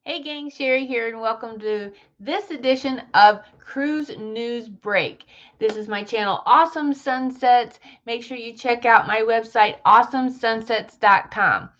Hey gang, Sherry here, and welcome to this edition of Cruise News Break. This is my channel, Awesome Sunsets. Make sure you check out my website, awesomesunsets.com.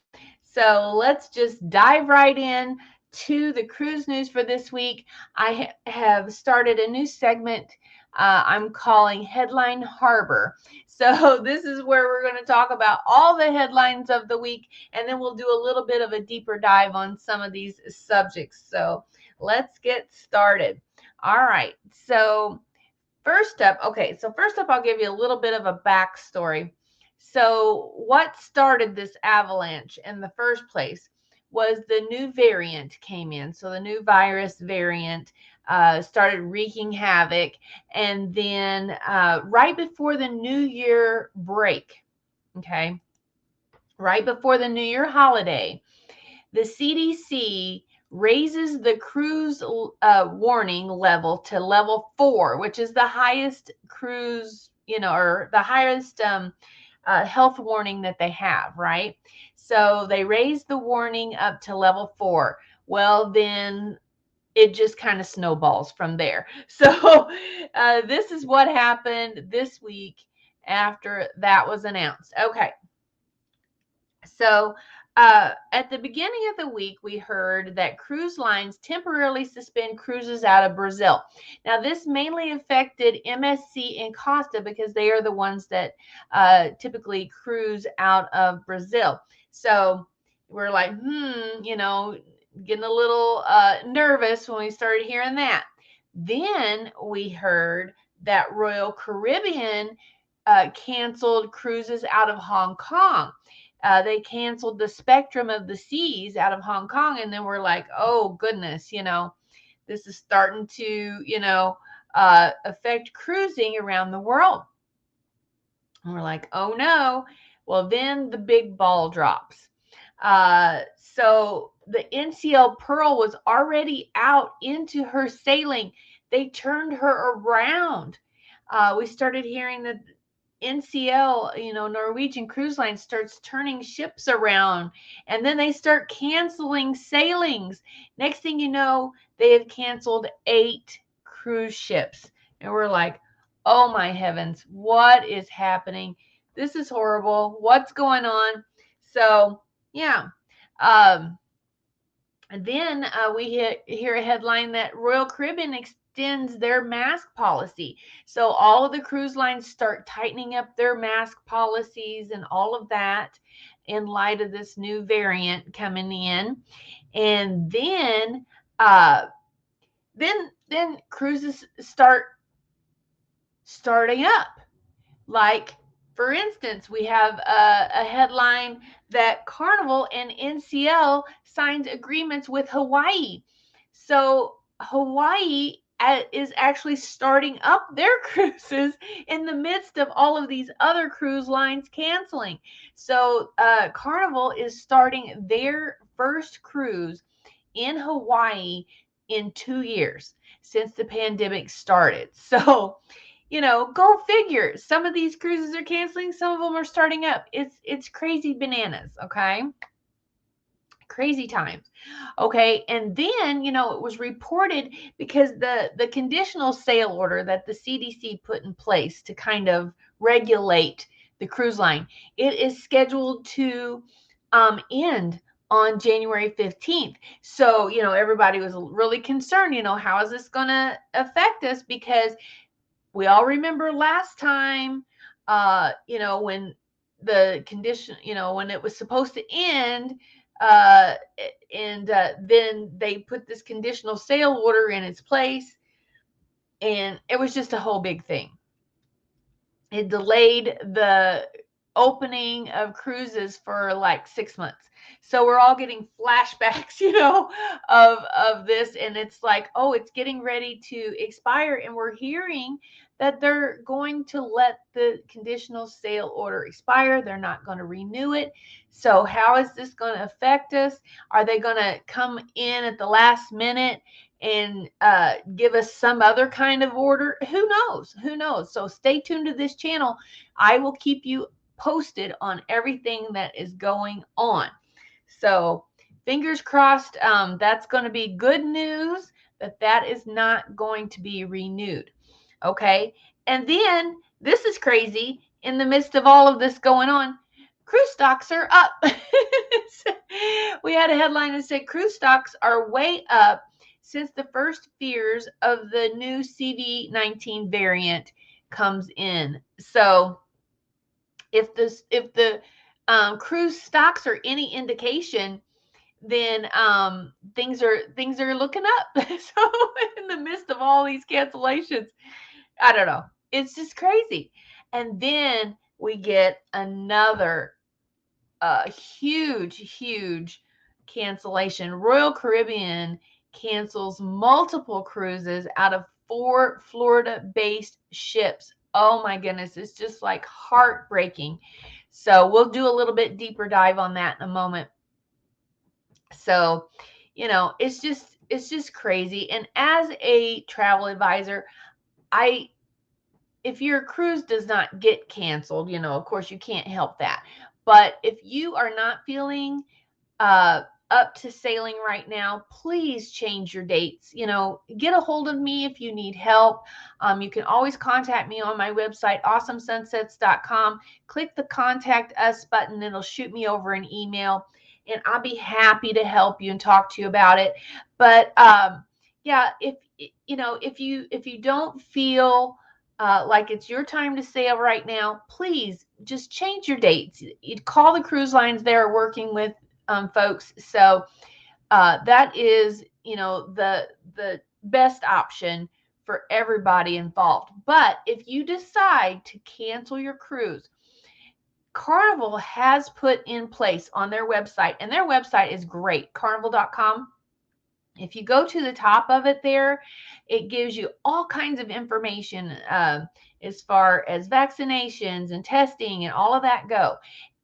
So let's just dive right in to the cruise news for this week. I have started a new segment I'm calling Headline Harbor. So this is where we're going to talk about all the headlines of the week, and then we'll do a little bit of a deeper dive on some of these subjects. So let's get started. All right. First up, I'll give you a little bit of a backstory. So, what started this avalanche in the first place was the new variant came in. So, the new virus variant started wreaking havoc. And then, right before the New Year break, okay, right before the New Year holiday, the CDC raises the cruise warning level to level 4, which is the highest cruise, or the highest health warning that they have, right? So they raised the warning up to level 4. Well, then it just kind of snowballs from there. So this is what happened this week after that was announced. Okay, so, at the beginning of the week, we heard that cruise lines temporarily suspend cruises out of Brazil. Now, this mainly affected MSC and Costa because they are the ones that typically cruise out of Brazil. So, we're like, getting a little nervous when we started hearing that. Then we heard that Royal Caribbean canceled cruises out of Hong Kong. They canceled the Spectrum of the Seas out of Hong Kong, and then we're like, oh goodness, this is starting to, affect cruising around the world. And we're like, oh no. Well, then the big ball drops. So the NCL Pearl was already out into her sailing. They turned her around. We started hearing that NCL, Norwegian Cruise Line starts turning ships around, and then they start canceling sailings. Next thing you know, they have canceled 8 cruise ships. And we're like, oh my heavens, what is happening? This is horrible. What's going on? So, yeah. Um, and then we hear a headline that Royal Caribbean extends their mask policy. So all of the cruise lines start tightening up their mask policies and all of that in light of this new variant coming in. And uh, then cruises starting up. Like, for instance, we have a headline that Carnival and NCL signed agreements with Hawaii. So Hawaii is actually starting up their cruises in the midst of all of these other cruise lines canceling. So Carnival is starting their first cruise in Hawaii in 2 years since the pandemic started. So, go figure. Some of these cruises are canceling, some of them are starting up. It's crazy bananas, okay? Crazy times. Okay, and then, it was reported because the conditional sail order that the CDC put in place to kind of regulate the cruise line, it is scheduled to end on January 15th. So, everybody was really concerned, how is this going to affect us? Because we all remember last time, when the condition, when it was supposed to end, uh, and then they put this conditional sale order in its place, and it was just a whole big thing. It delayed the opening of cruises for like 6 months. So we're all getting flashbacks, of this, and it's like, oh, it's getting ready to expire, and we're hearing that they're going to let the conditional sale order expire. They're not going to renew it. So how is this going to affect us? Are they going to come in at the last minute and give us some other kind of order? Who knows? Who knows? So stay tuned to this channel. I will keep you posted on everything that is going on. So fingers crossed, that's going to be good news that is not going to be renewed. Okay. And then this is crazy. In the midst of all of this going on, cruise stocks are up. We had a headline that said cruise stocks are way up since the first fears of the new CV-19 variant comes in. So if the cruise stocks are any indication, then things are looking up. So in the midst of all these cancellations, I don't know. It's just crazy. And then we get another huge cancellation. Royal Caribbean cancels multiple cruises out of 4 Florida-based ships. Oh my goodness, it's just like heartbreaking. So we'll do a little bit deeper dive on that in a moment. So, it's just crazy. And as a travel advisor, I if your cruise does not get canceled, of course you can't help that. But if you are not feeling up to sailing right now, please change your dates. Get a hold of me if you need help. You can always contact me on my website, awesomesunsets.com. Click the contact us button. It'll shoot me over an email, and I'll be happy to help you and talk to you about it. But yeah, if you don't feel like it's your time to sail right now, please just change your dates. You'd call the cruise lines they're working with, folks. So that is, the best option for everybody involved. But if you decide to cancel your cruise, Carnival has put in place on their website, and their website is great, carnival.com. If you go to the top of it there, it gives you all kinds of information as far as vaccinations and testing and all of that go.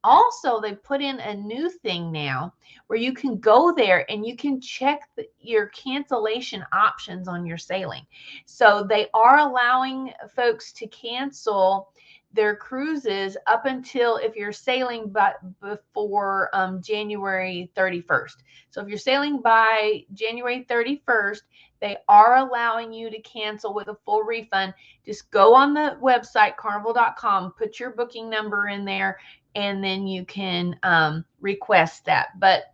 Also, they put in a new thing now where you can go there and you can check your cancellation options on your sailing. So they are allowing folks to cancel their cruises up until, if you're sailing before January 31st. So if you're sailing by January 31st, they are allowing you to cancel with a full refund. Just go on the website, carnival.com, put your booking number in there, and then you can request that. But,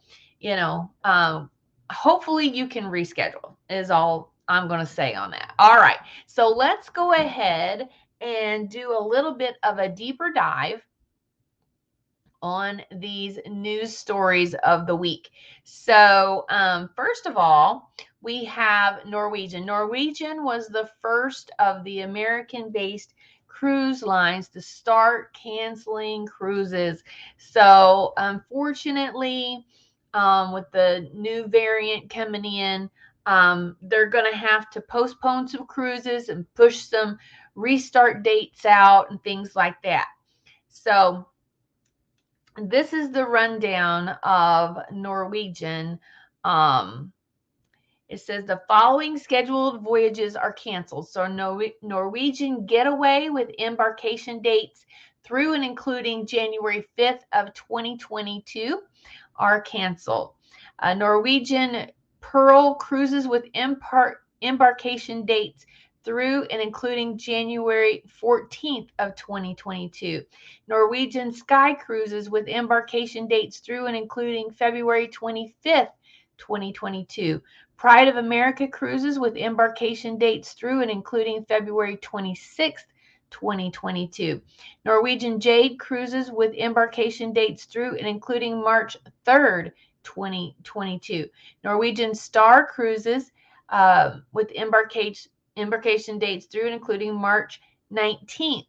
hopefully you can reschedule is all I'm going to say on that. All right. So let's go ahead and do a little bit of a deeper dive on these news stories of the week. So first of all, we have Norwegian. Norwegian was the first of the American-based cruise lines to start canceling cruises. So unfortunately, with the new variant coming in, they're going to have to postpone some cruises and push some restart dates out and things like that. So this is the rundown of Norwegian. It says the following scheduled voyages are canceled. So Norwegian Getaway with embarkation dates through and including January 5th of 2022 are canceled. Norwegian Pearl cruises with embarkation dates through and including January 14th of 2022. Norwegian Sky cruises with embarkation dates through and including February 25th, 2022. Pride of America cruises with embarkation dates through and including February 26th, 2022. Norwegian Jade cruises with embarkation dates through and including March 3rd, 2022. Norwegian Star cruises with embarkation dates through and including March 19th,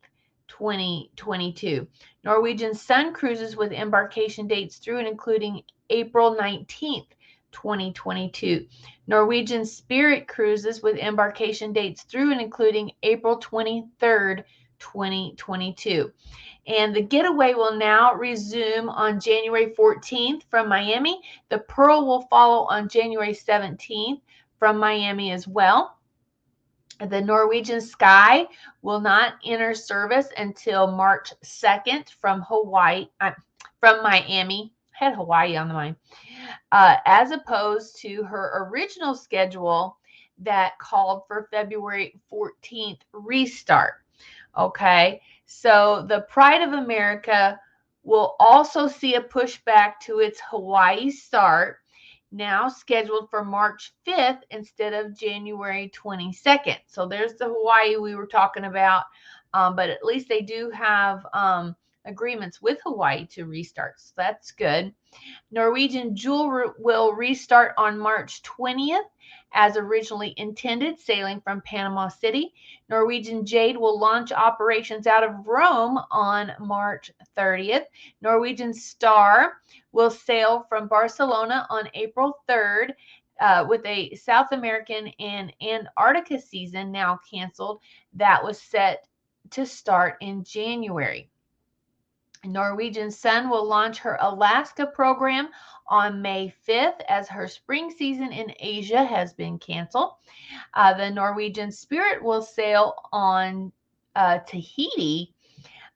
2022. Norwegian Sun cruises with embarkation dates through and including April 19th, 2022. Norwegian Spirit cruises with embarkation dates through and including April 23rd, 2022. And the Getaway will now resume on January 14th from Miami. The Pearl will follow on January 17th from Miami as well. The Norwegian Sky will not enter service until March 2nd from Miami. I had Hawaii on the mind. as opposed to her original schedule that called for February 14th restart. Okay, so the Pride of America will also see a pushback to its Hawaii start, now scheduled for March 5th instead of January 22nd. So there's the Hawaii we were talking about, but at least they do have agreements with Hawaii to restart. So that's good. Norwegian Jewel will restart on March 20th as originally intended, sailing from Panama City. Norwegian Jade will launch operations out of Rome on March 30th. Norwegian Star will sail from Barcelona on April 3rd. With a South American and Antarctica season now canceled, that was set to start in January. Norwegian Sun will launch her Alaska program on May 5th as her spring season in Asia has been canceled. The Norwegian Spirit will sail on Tahiti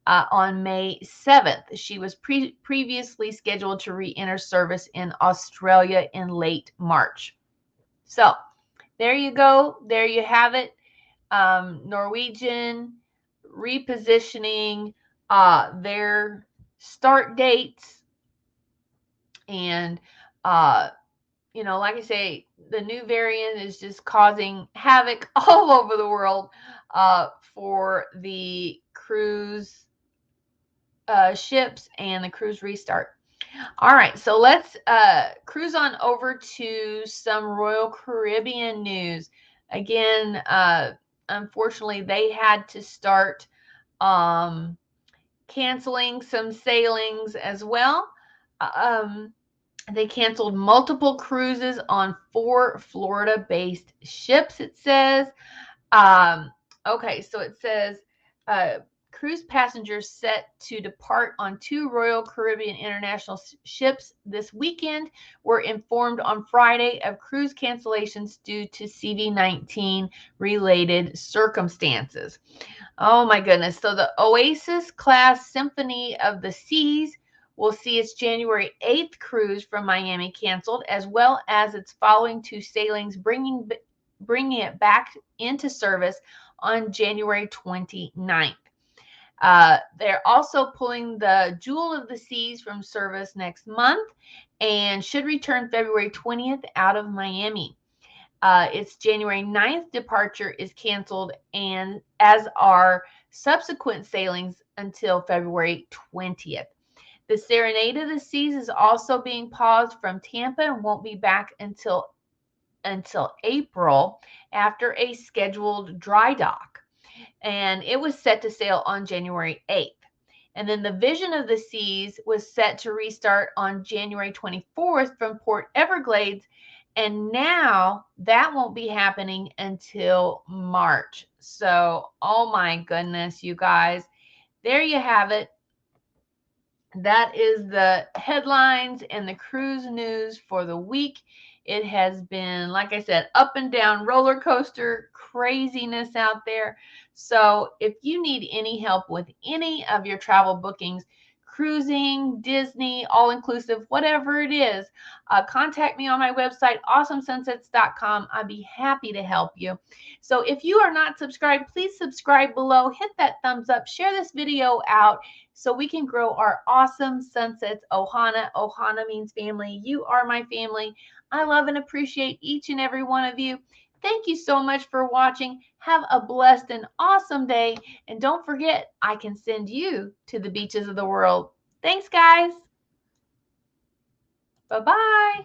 on May 7th. She was previously scheduled to re-enter service in Australia in late March. So there you go. There you have it. Norwegian repositioning their start dates, and like I say, the new variant is just causing havoc all over the world for the cruise ships and the cruise restart. All right, so let's cruise on over to some Royal Caribbean news. Again, unfortunately, they had to start canceling some sailings as well. They canceled multiple cruises on 4 Florida-based ships, it says. Okay, so it says cruise passengers set to depart on 2 Royal Caribbean international ships this weekend were informed on Friday of cruise cancellations due to CV-19 related circumstances. Oh my goodness. So the Oasis class Symphony of the Seas will see its January 8th cruise from Miami canceled, as well as its following 2 sailings, bringing it back into service on January 29th. They're also pulling the Jewel of the Seas from service next month and should return February 20th out of Miami. Its January 9th departure is canceled, and as are subsequent sailings until February 20th. The Serenade of the Seas is also being paused from Tampa and won't be back until April after a scheduled dry dock. And it was set to sail on January 8th. And then the Vision of the Seas was set to restart on January 24th from Port Everglades. And now that won't be happening until March. So, oh my goodness, you guys, there you have it. That is the headlines and the cruise news for the week. It has been, like I said, up and down roller coaster craziness out there. So if you need any help with any of your travel bookings, cruising, Disney, all-inclusive, whatever it is, contact me on my website, awesomesunsets.com. I'd be happy to help you. So if you are not subscribed, please subscribe below. Hit that thumbs up. Share this video out so we can grow our awesome sunsets. Ohana. Ohana means family. You are my family. I love and appreciate each and every one of you. Thank you so much for watching. Have a blessed and awesome day. And don't forget, I can send you to the beaches of the world. Thanks, guys. Bye-bye.